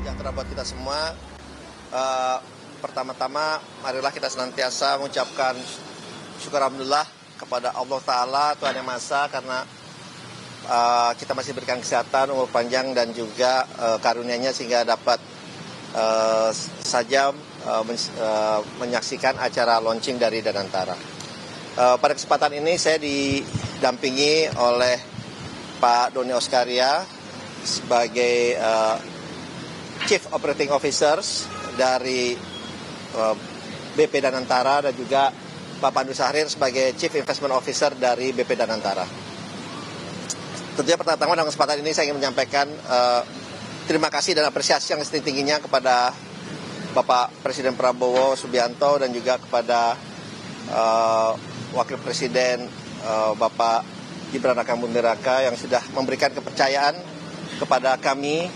sejahtera buat kita semua. Pertama-tama, marilah kita senantiasa mengucapkan syukur alhamdulillah kepada Allah Ta'ala, Tuhan Yang Maha Esa, karena kita masih berikan kesehatan, umur panjang, dan juga karunia-Nya sehingga dapat menyaksikan acara launching dari Danantara. Pada kesempatan ini saya didampingi oleh Pak Doni Oskaria sebagai Chief Operating Officers dari BP Danantara, dan juga Pak Pandu Sahrir sebagai Chief Investment Officer dari BP Danantara. Tentunya pertama-tama dalam kesempatan ini saya ingin menyampaikan terima kasih dan apresiasi yang setinggi-tingginya kepada Bapak Presiden Prabowo Subianto dan juga kepada Wakil Presiden Bapak Gibran Rakabuming Raka yang sudah memberikan kepercayaan kepada kami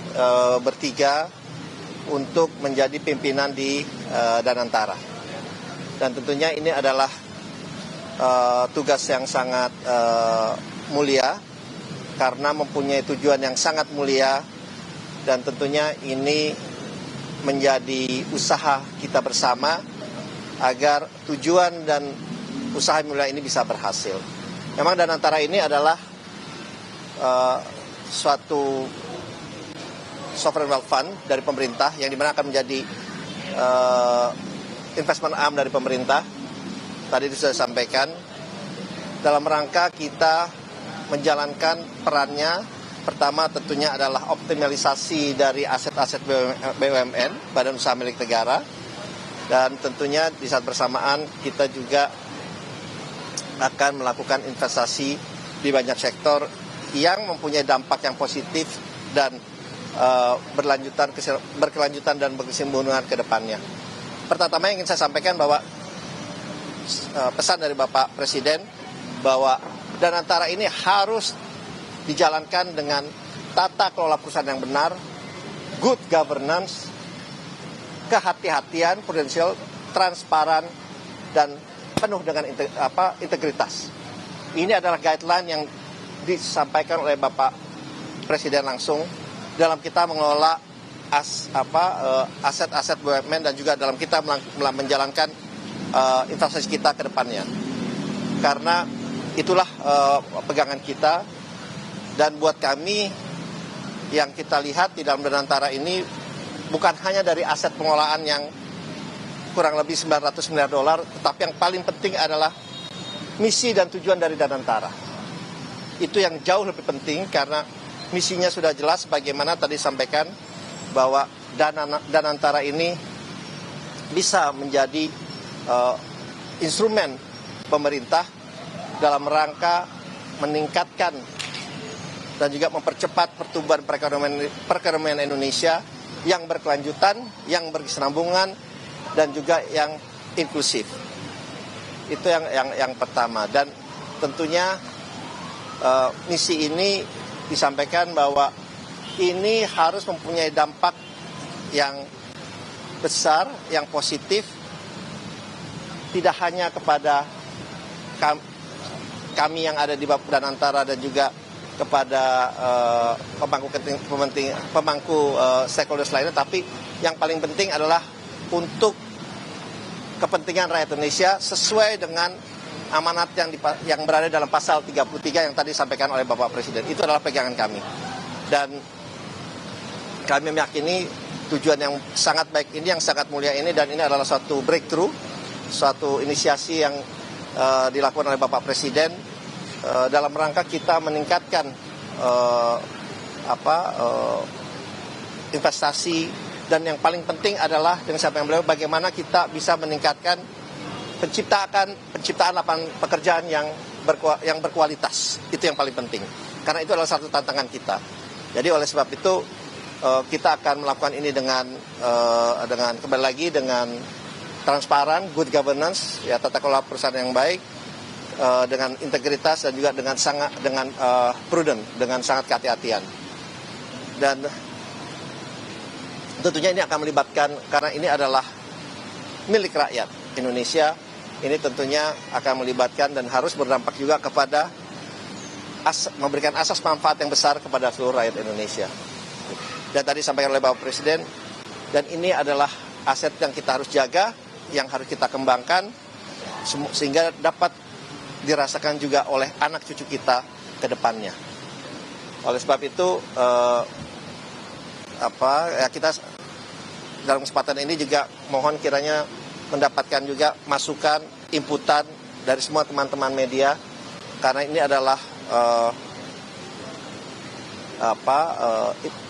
bertiga untuk menjadi pimpinan di Danantara. Dan tentunya ini adalah tugas yang sangat mulia karena mempunyai tujuan yang sangat mulia, dan tentunya ini menjadi usaha kita bersama agar tujuan dan usaha mulia ini bisa berhasil. Memang Danantara ini adalah suatu sovereign wealth fund dari pemerintah yang dimana akan menjadi investment arm dari pemerintah. Tadi itu sudah disampaikan dalam rangka kita menjalankan perannya. Pertama tentunya adalah optimalisasi dari aset-aset BUMN, Badan Usaha Milik Negara, dan tentunya di saat bersamaan kita juga akan melakukan investasi di banyak sektor yang mempunyai dampak yang positif dan berkelanjutan dan berkesinambungan ke depannya. Pertama yang ingin saya sampaikan bahwa pesan dari Bapak Presiden bahwa Danantara ini harus dijalankan dengan tata kelola perusahaan yang benar, good governance, kehati-hatian, prudensial, transparan, dan penuh dengan integritas. Ini adalah guideline yang disampaikan oleh Bapak Presiden langsung dalam kita mengelola aset-aset BUMN dan juga dalam kita menjalankan investasi kita ke depannya. Karena itulah pegangan kita, dan buat kami yang kita lihat di dalam Danantara ini bukan hanya dari aset pengelolaan yang kurang lebih 900 miliar dolar, tetapi yang paling penting adalah misi dan tujuan dari Danantara. Itu yang jauh lebih penting karena misinya sudah jelas, bagaimana tadi sampaikan bahwa Danantara ini bisa menjadi instrumen pemerintah dalam rangka meningkatkan dan juga mempercepat pertumbuhan perekonomian Indonesia yang berkelanjutan, yang berkesinambungan, dan juga yang inklusif. Itu yang pertama. Dan tentunya misi ini disampaikan bahwa ini harus mempunyai dampak yang besar, yang positif, tidak hanya kepada kami yang ada di Danantara dan juga kepada pemangku stakeholders lainnya, tapi yang paling penting adalah untuk kepentingan rakyat Indonesia sesuai dengan amanat yang berada dalam pasal 33 yang tadi disampaikan oleh Bapak Presiden. Itu adalah pegangan kami. Dan kami meyakini tujuan yang sangat baik ini, yang sangat mulia ini, dan ini adalah suatu breakthrough, suatu inisiasi yang dilakukan oleh Bapak Presiden dalam rangka kita meningkatkan investasi, dan yang paling penting adalah dengan sampaian beliau bagaimana kita bisa meningkatkan penciptaan lapangan pekerjaan yang berkualitas. Itu yang paling penting karena itu adalah satu tantangan kita. Jadi oleh sebab itu kita akan melakukan ini dengan kembali lagi dengan transparan, good governance, ya, tata kelola perusahaan yang baik, dengan integritas, dan juga dengan prudent, dengan sangat kehati-hatian. Dan tentunya ini akan melibatkan, karena ini adalah milik rakyat Indonesia, ini tentunya akan melibatkan dan harus berdampak juga kepada memberikan asas manfaat yang besar kepada seluruh rakyat Indonesia. dan tadi disampaikan oleh Bapak Presiden, dan ini adalah aset yang kita harus jaga, yang harus kita kembangkan, sehingga dapat dirasakan juga oleh anak cucu kita ke depannya. Oleh sebab itu, kita dalam kesempatan ini juga mohon kiranya mendapatkan juga masukan, inputan dari semua teman-teman media, karena ini adalah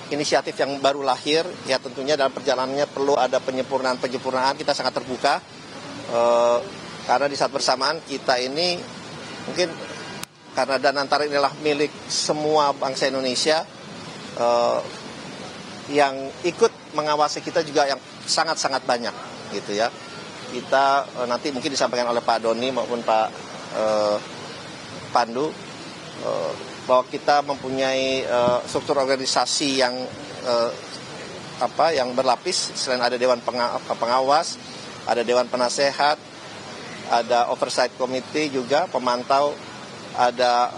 inisiatif yang baru lahir, ya tentunya dalam perjalanannya perlu ada penyempurnaan, kita sangat terbuka, karena di saat bersamaan kita ini mungkin karena Danantara inilah milik semua bangsa Indonesia, yang ikut mengawasi kita juga yang sangat-sangat banyak gitu ya. Kita nanti mungkin disampaikan oleh Pak Doni maupun Pak Pandu, bahwa kita mempunyai struktur organisasi yang berlapis. Selain ada Dewan Pengawas, ada Dewan Penasehat, ada Oversight Committee juga, pemantau, ada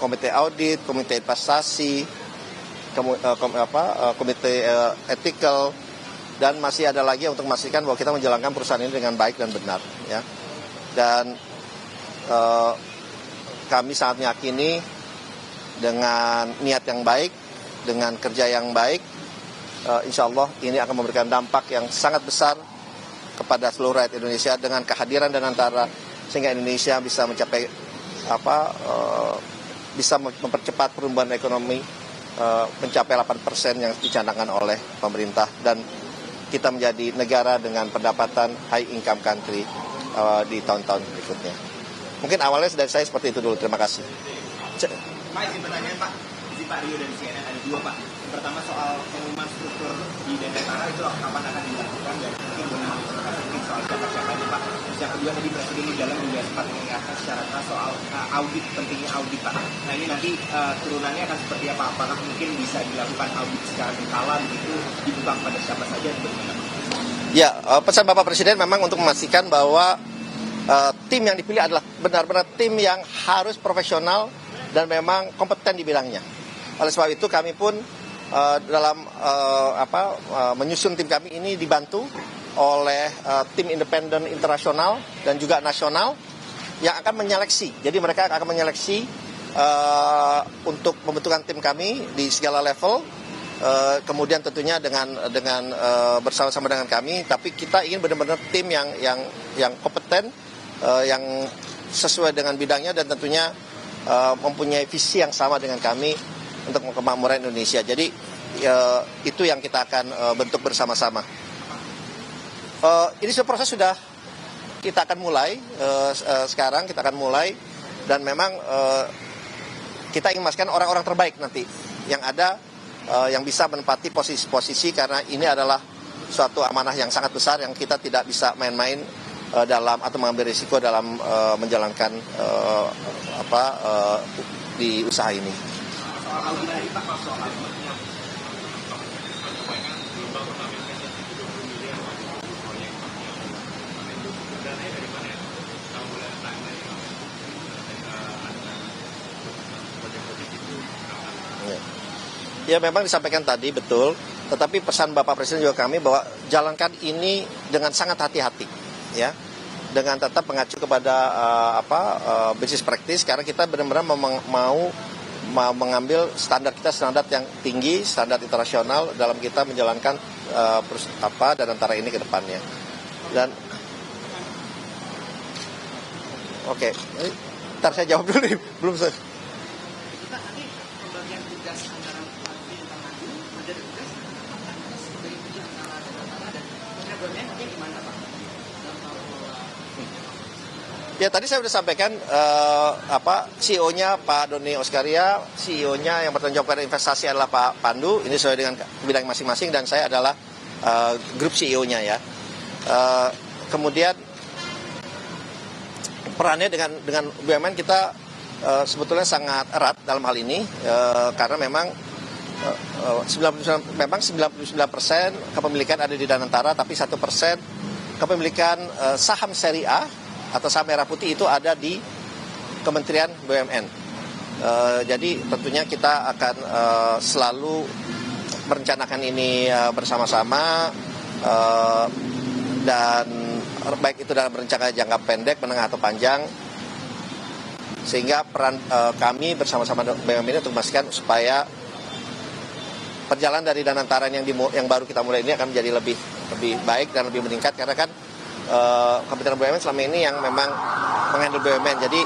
Komite Audit, Komite Investasi, Komite Ethical, dan masih ada lagi untuk memastikan bahwa kita menjalankan perusahaan ini dengan baik dan benar, ya. Dan kami sangat meyakini dengan niat yang baik, dengan kerja yang baik, insya Allah ini akan memberikan dampak yang sangat besar kepada seluruh rakyat Indonesia dengan kehadiran Danantara, sehingga Indonesia bisa mencapai bisa mempercepat pertumbuhan ekonomi mencapai 8% yang dicanangkan oleh pemerintah, dan kita menjadi negara dengan pendapatan high income country di tahun-tahun berikutnya. Mungkin awalnya dari saya seperti itu dulu. Terima kasih. Pak, izin pertanyaan Pak. Izin Pak Rio dari CNN ada dua Pak. Yang pertama soal pengumuman struktur di Danantara itu kapan akan dilakukan, dan mungkin soal siapa-siapa ini Pak. Terus yang kedua tadi Presiden di dalam juga sempat mengingatkan secara keras soal audit, pentingnya audit Pak. Nah ini nanti turunannya akan seperti apa? Apakah mungkin bisa dilakukan audit secara berkala begitu, dibuka pada siapa saja atau bagaimana? Ya, pesan Bapak Presiden memang untuk memastikan bahwa tim yang dipilih adalah benar-benar tim yang harus profesional dan memang kompeten di bidangnya. Oleh sebab itu kami pun dalam menyusun tim kami ini dibantu oleh tim independen internasional dan juga nasional yang akan menyeleksi. Jadi mereka akan menyeleksi untuk pembentukan tim kami di segala level. Kemudian tentunya dengan bersama-sama dengan kami, tapi kita ingin benar-benar tim yang kompeten, yang sesuai dengan bidangnya, dan tentunya mempunyai visi yang sama dengan kami untuk kemakmuran Indonesia. Jadi itu yang kita akan bentuk bersama-sama. Ini proses sudah kita akan mulai sekarang, kita akan mulai, dan memang kita ingin memastikan orang-orang terbaik nanti yang ada, yang bisa menempati posisi-posisi, karena ini adalah suatu amanah yang sangat besar yang kita tidak bisa main-main dalam atau mengambil risiko dalam menjalankan di usaha ini. Ya memang disampaikan tadi betul, tetapi pesan Bapak Presiden juga kami bahwa jalankan ini dengan sangat hati-hati, ya, dengan tetap mengacu kepada business practice, karena kita benar-benar mau mengambil standar yang tinggi, standar internasional dalam kita menjalankan Danantara ini ke depannya. Dan oke, ntar saya jawab dulu nih, belum saya. Ya tadi saya sudah sampaikan CEO-nya Pak Doni Oskaria, CEO-nya yang bertanggung jawab pada investasi adalah Pak Pandu, ini sesuai dengan bidang masing-masing, dan saya adalah grup CEO-nya ya. Kemudian perannya dengan BUMN kita sebetulnya sangat erat dalam hal ini, karena memang 99% kepemilikan ada di Danantara, tapi 1% kepemilikan saham seri A atau saham merah putih itu ada di Kementerian BUMN. Jadi tentunya kita akan selalu merencanakan ini bersama-sama dan baik itu dalam rencana jangka pendek, menengah atau panjang, sehingga peran kami bersama-sama BUMN ini untuk memastikan supaya perjalanan dari Danantara yang baru kita mulai ini akan menjadi lebih baik dan lebih meningkat, karena kan Kementerian BUMN selama ini yang memang menghandle BUMN, jadi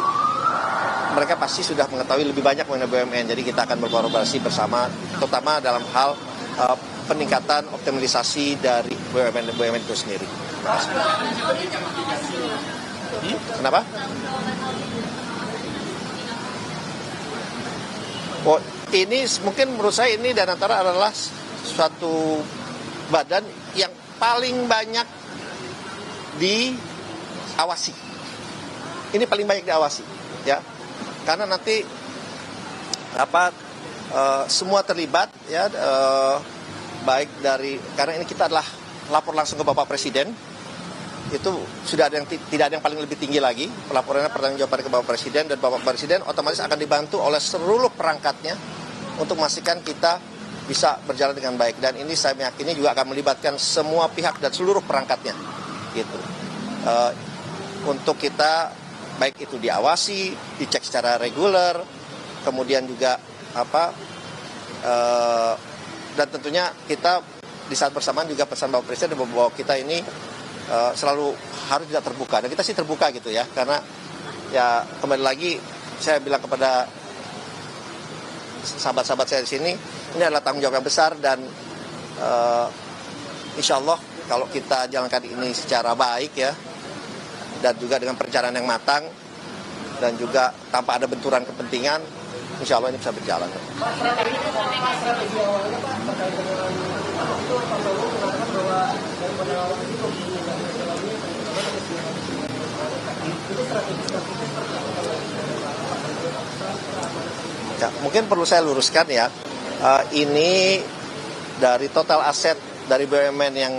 mereka pasti sudah mengetahui lebih banyak mengenai BUMN. Jadi kita akan berkolaborasi bersama, terutama dalam hal peningkatan optimalisasi dari BUMN itu sendiri. Kenapa? Oh, ini mungkin menurut saya ini Danantara adalah suatu badan yang paling banyak diawasi. Ini paling banyak diawasi, ya. Karena nanti semua terlibat, ya, baik dari, karena ini kita adalah lapor langsung ke Bapak Presiden. Itu sudah ada yang tidak ada yang paling lebih tinggi lagi, pelaporannya pertanggungjawaban ke Bapak Presiden, dan Bapak Presiden otomatis akan dibantu oleh seluruh perangkatnya untuk memastikan kita bisa berjalan dengan baik. Dan ini saya meyakini juga akan melibatkan semua pihak dan seluruh perangkatnya, gitu. Untuk kita baik itu diawasi, dicek secara reguler, kemudian juga dan tentunya kita di saat bersamaan juga pesan Bapak Presiden bahwa kita ini selalu harus tidak terbuka, dan kita sih terbuka gitu ya, karena ya kembali lagi saya bilang kepada sahabat-sahabat saya di sini, ini adalah tanggung jawab yang besar, dan insya Allah kalau kita jalankan ini secara baik ya, dan juga dengan perencanaan yang matang, dan juga tanpa ada benturan kepentingan, insya Allah ini bisa berjalan. Ya, mungkin perlu saya luruskan ya, ini dari total aset dari BUMN yang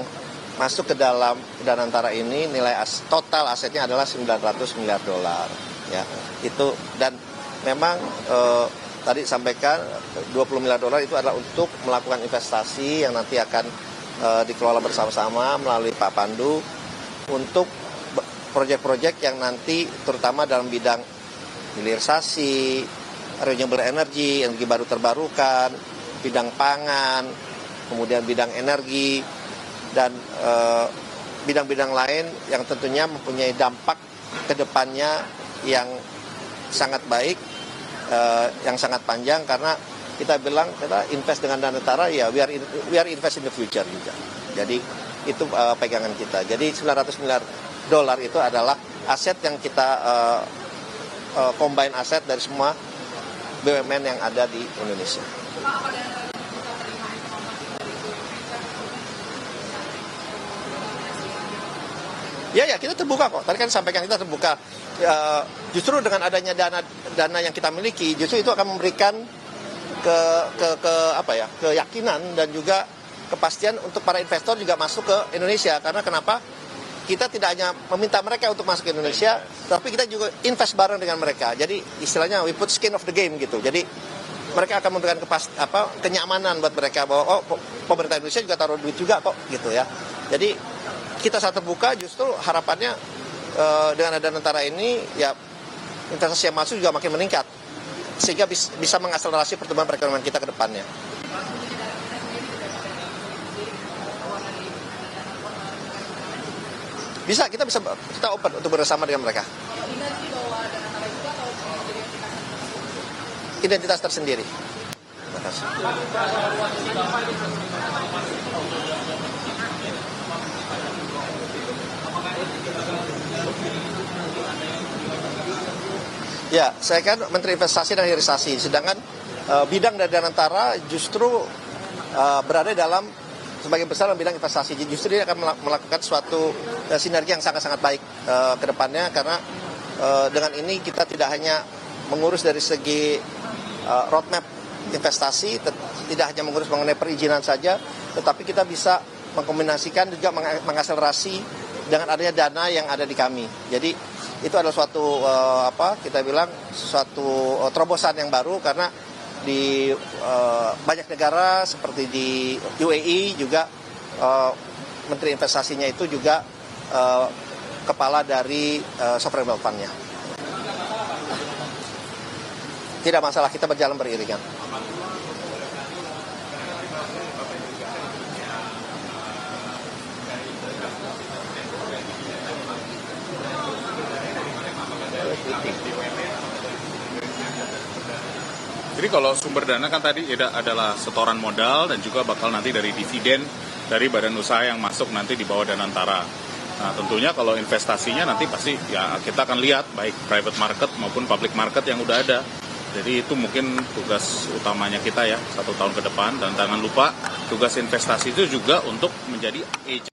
masuk ke dalam Danantara ini, nilai total asetnya adalah 900 miliar dolar. Ya, itu, dan memang tadi sampaikan 20 miliar dolar itu adalah untuk melakukan investasi yang nanti akan dikelola bersama-sama melalui Pak Pandu untuk proyek-proyek yang nanti terutama dalam bidang hilirisasi, renewable energy, energi baru terbarukan, bidang pangan, kemudian bidang energi, dan bidang-bidang lain yang tentunya mempunyai dampak ke depannya yang sangat baik, yang sangat panjang, karena kita bilang kita invest dengan Danantara ya we are invest in the future juga. Jadi itu pegangan kita. Jadi 900 miliar dolar itu adalah aset yang kita combine aset dari semua BUMN yang ada di Indonesia. Ya, kita terbuka kok. Tadi kan sampaikan kita terbuka. Justru dengan adanya dana yang kita miliki, justru itu akan memberikan keyakinan dan juga kepastian untuk para investor juga masuk ke Indonesia. Karena kenapa? Kita tidak hanya meminta mereka untuk masuk ke Indonesia, tapi kita juga invest bareng dengan mereka. Jadi istilahnya we put skin of the game gitu. Jadi mereka akan memberikan kenyamanan buat mereka bahwa pemerintah Indonesia juga taruh duit juga kok gitu ya. Jadi kita saat terbuka, justru harapannya dengan ada Danantara ini ya investasi yang masuk juga makin meningkat, sehingga bisa mengakselerasi pertumbuhan perekonomian kita ke depannya. Kita open untuk bersama dengan mereka. Identitas tersendiri. Terima kasih. Ya, saya kan Menteri Investasi dan Hilirisasi, sedangkan bidang dari Danantara justru berada dalam sebagian besar dalam bidang investasi. Justru dia akan melakukan suatu sinergi yang sangat-sangat baik ke depannya, karena dengan ini kita tidak hanya mengurus dari segi roadmap investasi, tidak hanya mengurus mengenai perizinan saja, tetapi kita bisa mengkombinasikan juga mengakselerasi dengan adanya dana yang ada di kami. Jadi itu adalah suatu kita bilang suatu terobosan yang baru, karena di banyak negara seperti di UAE juga Menteri Investasinya itu juga kepala dari sovereign wealth fund-nya. Tidak masalah, kita berjalan beriringan. Jadi kalau sumber dana kan tadi adalah setoran modal dan juga bakal nanti dari dividen dari badan usaha yang masuk nanti di bawah Danantara. Nah tentunya kalau investasinya nanti pasti ya kita akan lihat baik private market maupun public market yang udah ada. Jadi itu mungkin tugas utamanya kita ya 1 tahun ke depan, dan jangan lupa tugas investasi itu juga untuk menjadi agent